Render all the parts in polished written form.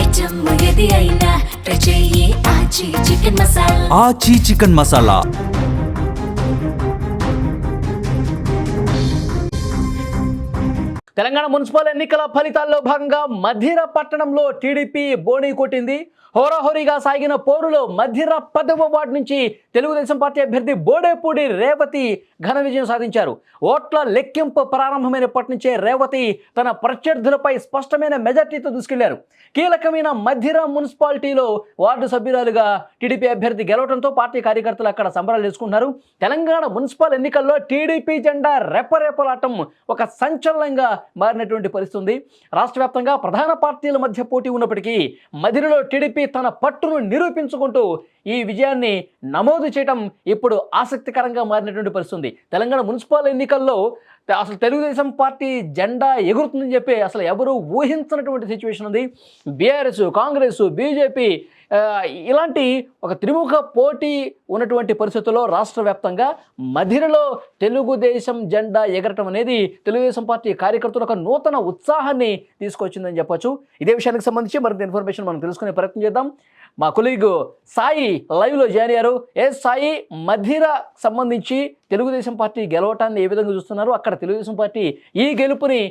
Item ఏది అయినా try చెయ్యి ఆచి చికెన్ మసాలా. ఆచి చికెన్ మసాలా. తెలంగాణ మున్సిపల్ ఎన్నికల ఫలితాల్లో భాగంగా మధిర పట్టణంలో టీడీపీ బోణీ కొట్టింది. హోరాహోరీగా సాగిన పోరులో మధిర 10వ వార్డు నుంచి తెలుగుదేశం పార్టీ అభ్యర్థి బోడేపూడి రేవతి ఘన విజయం సాధించారు. ఓట్ల లెక్కింపు ప్రారంభమైనప్పటి నుంచే రేవతి తన ప్రత్యర్థులపై స్పష్టమైన మెజార్టీతో దూసుకెళ్లారు. కీలకమైన మధిర మున్సిపాలిటీలో వార్డు సభ్యురాలుగా టీడీపీ అభ్యర్థి గెలవడంతో పార్టీ కార్యకర్తలు అక్కడ సంబరాలు చేసుకున్నారు. తెలంగాణ మున్సిపల్ ఎన్నికల్లో టీడీపీ జెండా రెపరెపలాటం ఒక సంచలనంగా మారినటువంటి పరిస్థితి ఉంది. రాష్ట్ర వ్యాప్తంగా ప్రధాన పార్టీల మధ్య పోటీ ఉన్నప్పటికీ మధిరలో టీడీపీ తన పట్టును నిరూపించుకుంటూ ఈ విజయాన్ని నమోదు చేయడం ఇప్పుడు ఆసక్తికరంగా మారినటువంటి పరిస్థితి ఉంది. తెలంగాణ మున్సిపల్ ఎన్నికల్లో అసలు తెలుగుదేశం పార్టీ జెండా ఎగురుతుందని చెప్పి అసలు ఎవరు ఊహించినటువంటి సిచ్యువేషన్ ఉంది. బీఆర్ఎస్, కాంగ్రెస్, బీజేపీ ఇలాంటి ఒక త్రిముఖ పోటీ ఉన్నటువంటి పరిస్థితుల్లో రాష్ట్ర వ్యాప్తంగా మధిరలో తెలుగుదేశం జెండా ఎగరటం అనేది తెలుగుదేశం పార్టీ కార్యకర్తలు ఒక నూతన ఉత్సాహాన్ని తీసుకొచ్చిందని చెప్పొచ్చు. ఇదే విషయానికి సంబంధించి మరింత ఇన్ఫర్మేషన్ మనం తెలుసుకునే ప్రయత్నం చేద్దాం. మా కొలీగ్ సాయి లైవ్లో జాయిన్ అయ్యారు. సాయి, మధిర సంబంధించి తెలుగుదేశం పార్టీ గెలవటాన్ని ఏ విధంగా చూస్తున్నారు, అక్కడ తెలుగుదేశం పార్టీ ఈ గెలుపుని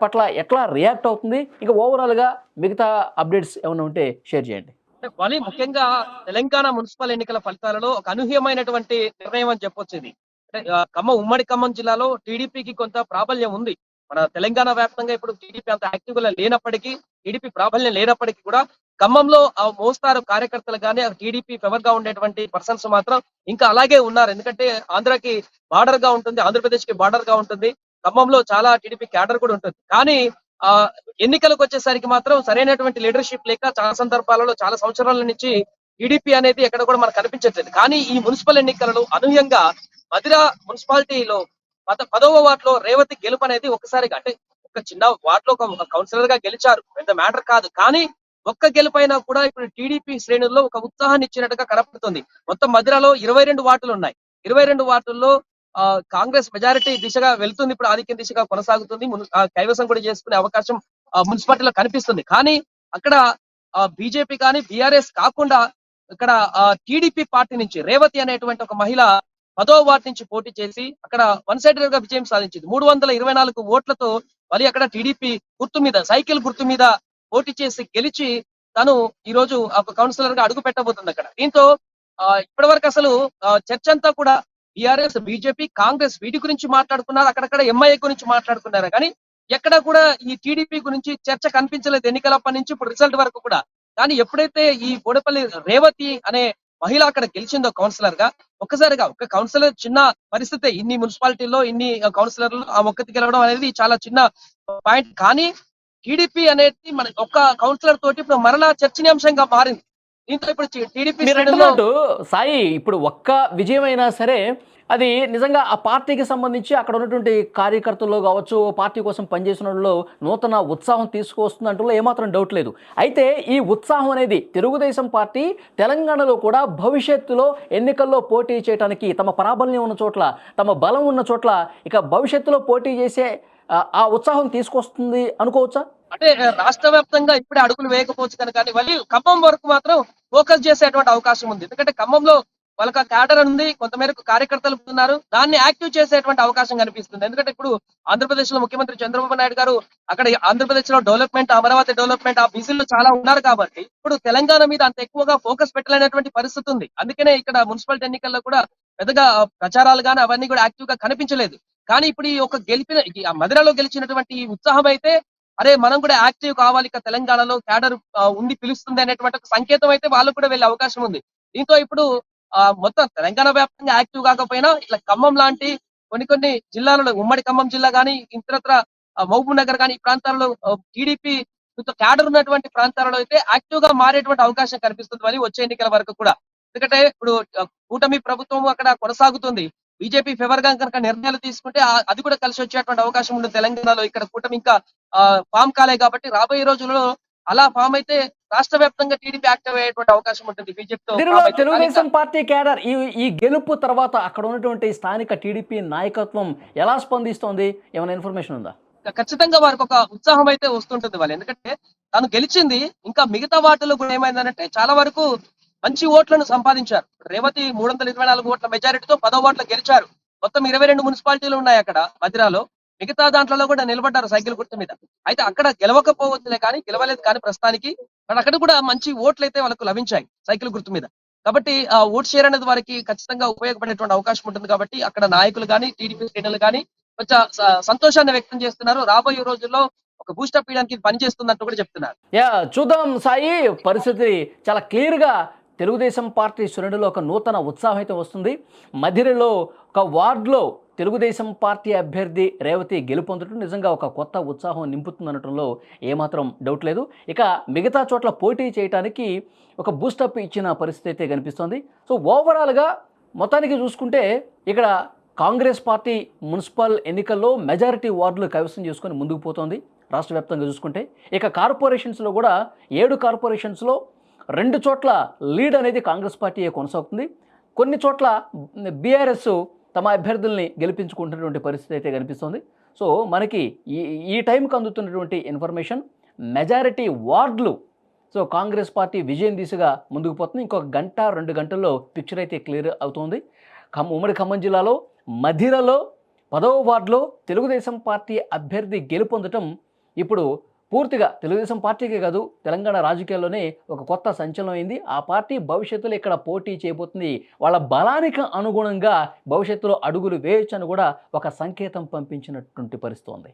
పట్ల ఎట్లా రియాక్ట్ అవుతుంది, ఇంకా ఓవరాల్గా మిగతా అప్డేట్స్ ఏమైనా ఉంటే షేర్ చేయండి. వలి ముఖ్యంగా తెలంగాణ మున్సిపల్ ఎన్నికల ఫలితాలలో ఒక అనూహ్యమైనటువంటి నిర్ణయం అని చెప్పొచ్చు. ఇది అంటే ఉమ్మడి ఖమ్మం జిల్లాలో టీడీపీకి కొంత ప్రాబల్యం ఉంది. మన తెలంగాణ వ్యాప్తంగా ఇప్పుడు టీడీపీ అంత యాక్టివ్ గా లేనప్పటికీ, టీడీపీ ప్రాబల్యం లేనప్పటికీ కూడా ఖమ్మంలో ఆ మోస్తారు కార్యకర్తలు కానీ టీడీపీ ఫేవర్ గా ఉండేటువంటి పర్సన్స్ మాత్రం ఇంకా అలాగే ఉన్నారు. ఎందుకంటే ఆంధ్రాకి బార్డర్ గా ఉంటుంది, ఆంధ్రప్రదేశ్ కి బార్డర్ గా ఉంటుంది. ఖమ్మంలో చాలా టీడీపీ క్యాడర్ కూడా ఉంటుంది. కానీ ఎన్నికలకు వచ్చేసరికి మాత్రం సరైనటువంటి లీడర్షిప్ లేక చాలా సందర్భాలలో చాలా సంవత్సరాల నుంచి టీడీపీ అనేది ఎక్కడ కూడా మనకు కనిపించట్లేదు. కానీ ఈ మున్సిపల్ ఎన్నికలలో అనూహ్యంగా మధిర మున్సిపాలిటీలో 10వ వార్డులో రేవతి గెలుపు అనేది ఒకసారిగా, అంటే ఒక చిన్న వార్డులో ఒక కౌన్సిలర్ గా గెలిచారు, పెద్ద మ్యాటర్ కాదు. కానీ ఒక్క గెలుపైనా కూడా ఇప్పుడు టీడీపీ శ్రేణుల్లో ఒక ఉత్సాహాన్ని ఇచ్చినట్టుగా కనపడుతుంది. మొత్తం మధిరలో 22 వార్డులు ఉన్నాయి. 22 వార్డుల్లో కాంగ్రెస్ మెజారిటీ దిశగా వెళ్తుంది, ఇప్పుడు ఆధిక్యం దిశగా కొనసాగుతుంది. కైవసం కూడా చేసుకునే అవకాశం మున్సిపాలిటీలో కనిపిస్తుంది. కానీ అక్కడ బీజేపీ కానీ బీఆర్ఎస్ కాకుండా ఇక్కడ టీడీపీ పార్టీ నుంచి రేవతి అనేటువంటి ఒక మహిళ 10వ వార్డు నుంచి పోటీ చేసి అక్కడ వన్ సైడెడ్ గా విజయం సాధించింది. 324 ఓట్లతో మళ్ళీ అక్కడ టీడీపీ గుర్తు మీద, సైకిల్ గుర్తు మీద పోటీ చేసి గెలిచి తను ఈ రోజు ఒక కౌన్సిలర్ గా అడుగు పెట్టబోతుంది అక్కడ. దీంతో ఇప్పటి వరకు అసలు చర్చ అంతా కూడా బీఆర్ఎస్, బీజేపీ, కాంగ్రెస్ వీటి గురించి మాట్లాడుకున్నారు, అక్కడక్కడ ఎంఐఏ గురించి మాట్లాడుకున్నారు. కానీ ఎక్కడ కూడా ఈ టీడీపీ గురించి చర్చ కనిపించలేదు ఎన్నికలప్పటి నుంచి ఇప్పుడు రిజల్ట్ వరకు కూడా. కానీ ఎప్పుడైతే ఈ బోడపల్లి రేవతి అనే మహిళ అక్కడ గెలిచిందో కౌన్సిలర్ గా, ఒక్కసారిగా ఒక కౌన్సిలర్ చిన్న పరిస్థితి, ఇన్ని మున్సిపాలిటీల్లో ఇన్ని కౌన్సిలర్లు ఆ ఒక్కటి గెలవడం అనేది చాలా చిన్న పాయింట్. కానీ టీడీపీ అనేది మన ఒక్క కౌన్సిలర్ తోటి ఇప్పుడు మరలా చర్చనీయాంశంగా మారింది. దీంతో ఇప్పుడు టీడీపీ సాయి ఇప్పుడు ఒక్క విజయం అయినా సరే అది నిజంగా ఆ పార్టీకి సంబంధించి అక్కడ ఉన్నటువంటి కార్యకర్తల్లో కావచ్చు, పార్టీ కోసం పనిచేసిన వాళ్ళలో నూతన ఉత్సాహం తీసుకొస్తుందంటూ ఏమాత్రం డౌట్ లేదు. అయితే ఈ ఉత్సాహం అనేది తెలుగుదేశం పార్టీ తెలంగాణలో కూడా భవిష్యత్తులో ఎన్నికల్లో పోటీ చేయడానికి తమ ప్రాబల్యం ఉన్న చోట్ల, తమ బలం ఉన్న చోట్ల ఇక భవిష్యత్తులో పోటీ చేసే ఆ ఉత్సాహం తీసుకొస్తుంది అనుకోవచ్చా? అంటే రాష్ట్ర వ్యాప్తంగా ఇప్పుడే అడుగులు వేయకపోవచ్చు కనుక, కానీ మళ్ళీ ఖమ్మం వరకు మాత్రం ఫోకస్ చేసేటువంటి అవకాశం ఉంది. ఎందుకంటే ఖమ్మంలో వాళ్ళకి క్యాడర్ ఉంది, కొంతమేరకు కార్యకర్తలు ఉన్నారు, దాన్ని యాక్టివ్ చేసేటువంటి అవకాశం కనిపిస్తుంది. ఎందుకంటే ఇప్పుడు ఆంధ్రప్రదేశ్ లో ముఖ్యమంత్రి చంద్రబాబు నాయుడు గారు అక్కడ ఆంధ్రప్రదేశ్ లో డెవలప్మెంట్, అమరావతి డెవలప్మెంట్, ఆ బిజీలు చాలా ఉన్నారు. కాబట్టి ఇప్పుడు తెలంగాణ మీద అంత ఎక్కువగా ఫోకస్ పెట్టలేనటువంటి పరిస్థితి ఉంది. అందుకనే ఇక్కడ మున్సిపాలిటీ ఎన్నికల్లో కూడా పెద్దగా ప్రచారాలు కానీ అవన్నీ కూడా యాక్టివ్ గా కనిపించలేదు. కానీ ఇప్పుడు ఈ ఒక మధిరలో గెలిచినటువంటి ఉత్సాహం అయితే, అరే మనం కూడా యాక్టివ్ కావాలి, ఇక తెలంగాణలో క్యాడర్ ఉండి పిలుస్తుంది అనేటువంటి ఒక సంకేతం అయితే వాళ్ళకు కూడా వెళ్ళే అవకాశం ఉంది. దీంతో ఇప్పుడు మొత్తం తెలంగాణ వ్యాప్తంగా యాక్టివ్ కాకపోయినా ఇట్లా ఖమ్మం లాంటి కొన్ని జిల్లాలలో, ఉమ్మడి ఖమ్మం జిల్లా కానీ ఇతరత్ర మహబూబ్ నగర్ కానీ ఈ ప్రాంతాలలో టీడీపీ క్యాడర్ ఉన్నటువంటి ప్రాంతాలలో అయితే యాక్టివ్ గా మారేటువంటి అవకాశం కనిపిస్తుంది మరి వచ్చే ఎన్నికల వరకు కూడా. ఎందుకంటే ఇప్పుడు కూటమి ప్రభుత్వం అక్కడ కొనసాగుతుంది. బీజేపీ ఫేవర్ గా కనుక నిర్ణయాలు తీసుకుంటే అది కూడా కలిసి వచ్చేటువంటి అవకాశం ఉంటుంది తెలంగాణలో. ఇక్కడ కూటమి ఇంకా ఫామ్ కాలే కాబట్టి రాబోయే రోజుల్లో అలా ఫామ్ అయితే రాష్ట్ర వ్యాప్తంగా టీడీపీ యాక్టివ్ అయ్యేటువంటి అవకాశం ఉంటుంది బీజేపీతో. తెలుగుదేశం పార్టీ క్యాడర్ ఈ గెలుపు తర్వాత అక్కడ ఉన్నటువంటి స్థానిక టీడీపీ నాయకత్వం ఎలా స్పందిస్తోంది, ఏమైనా ఇన్ఫర్మేషన్ ఉందా? ఖచ్చితంగా వారికి ఒక ఉత్సాహం అయితే వస్తుంటుంది వాళ్ళు. ఎందుకంటే తను గెలిచింది. ఇంకా మిగతా వార్డులో కూడా ఏమైందంటే చాలా వరకు మంచి ఓట్లను సంపాదించారు. రేవతి 324 ఓట్ల మెజారిటీతో 10వ వార్డులో గెలిచారు. మొత్తం 22 మున్సిపాలిటీలు ఉన్నాయి అక్కడ మధిరాలో. మిగతా దాంట్లో కూడా నిలబడ్డారు సైకిల్ గుర్తు మీద. అయితే అక్కడ గెలవకపోవచ్చులే కానీ గెలవలేదు కానీ ప్రస్తుతానికి అక్కడ కూడా మంచి ఓట్లు అయితే వాళ్ళకు లభించాయి సైకిల్ గుర్తు మీద. కాబట్టి ఆ ఓట్ షేర్ అనేది వారికి ఖచ్చితంగా ఉపయోగపడేటువంటి అవకాశం ఉంటుంది. కాబట్టి అక్కడ నాయకులు కానీ టీడీపీ శ్రేణులు కానీ కొంచెం సంతోషాన్ని వ్యక్తం చేస్తున్నారు. రాబోయే రోజుల్లో ఒక బూస్టప్ ఇయడానికి ఇది పనిచేస్తున్నట్టు కూడా చెప్తున్నారు. చూద్దాం సాయి, పరిస్థితి చాలా క్లియర్గా తెలుగుదేశం పార్టీ శ్రేణులో ఒక నూతన ఉత్సాహం అయితే వస్తుంది. మధిరలో ఒక వార్డులో తెలుగుదేశం పార్టీ అభ్యర్థి రేవతి గెలుపొందడం నిజంగా ఒక కొత్త ఉత్సాహం నింపుతుందనటంలో ఏమాత్రం డౌట్ లేదు. ఇక మిగతా చోట్ల పోటీ చేయడానికి ఒక బూస్టప్ ఇచ్చిన పరిస్థితి అయితే కనిపిస్తోంది. సో ఓవరాల్గా మొత్తానికి చూసుకుంటే ఇక్కడ కాంగ్రెస్ పార్టీ మున్సిపల్ ఎన్నికల్లో మెజారిటీ వార్డులు కైవసం చేసుకొని ముందుకు పోతోంది రాష్ట్ర వ్యాప్తంగా చూసుకుంటే. ఇక కార్పొరేషన్స్లో కూడా 7 కార్పొరేషన్స్లో 2 చోట్ల లీడ్ అనేది కాంగ్రెస్ పార్టీయే కొనసాగుతుంది. కొన్ని చోట్ల బీఆర్ఎస్ తమ అభ్యర్థుల్ని గెలిపించుకుంటున్నటువంటి పరిస్థితి అయితే కనిపిస్తుంది. సో మనకి ఈ టైంకి అందుతున్నటువంటి ఇన్ఫర్మేషన్ మెజారిటీ వార్డులు సో కాంగ్రెస్ పార్టీ విజయం దిశగా ముందుకు పోతుంది. ఇంకొక గంట 2 గంటల్లో పిక్చర్ అయితే క్లియర్ అవుతుంది. ఉమ్మడి ఖమ్మం జిల్లాలో మధిరలో 10వ వార్డులో తెలుగుదేశం పార్టీ అభ్యర్థి గెలుపొందటం ఇప్పుడు పూర్తిగా తెలుగుదేశం పార్టీకే కాదు తెలంగాణ రాజకీయాల్లోనే ఒక కొత్త సంచలనం అయింది. ఆ పార్టీ భవిష్యత్తులో ఇక్కడ పోటీ చేయబోతుంది. వాళ్ళ బలానికి అనుగుణంగా భవిష్యత్తులో అడుగులు వేయొచ్చని కూడా ఒక సంకేతం పంపించినటువంటి పరిస్థితి ఉంది.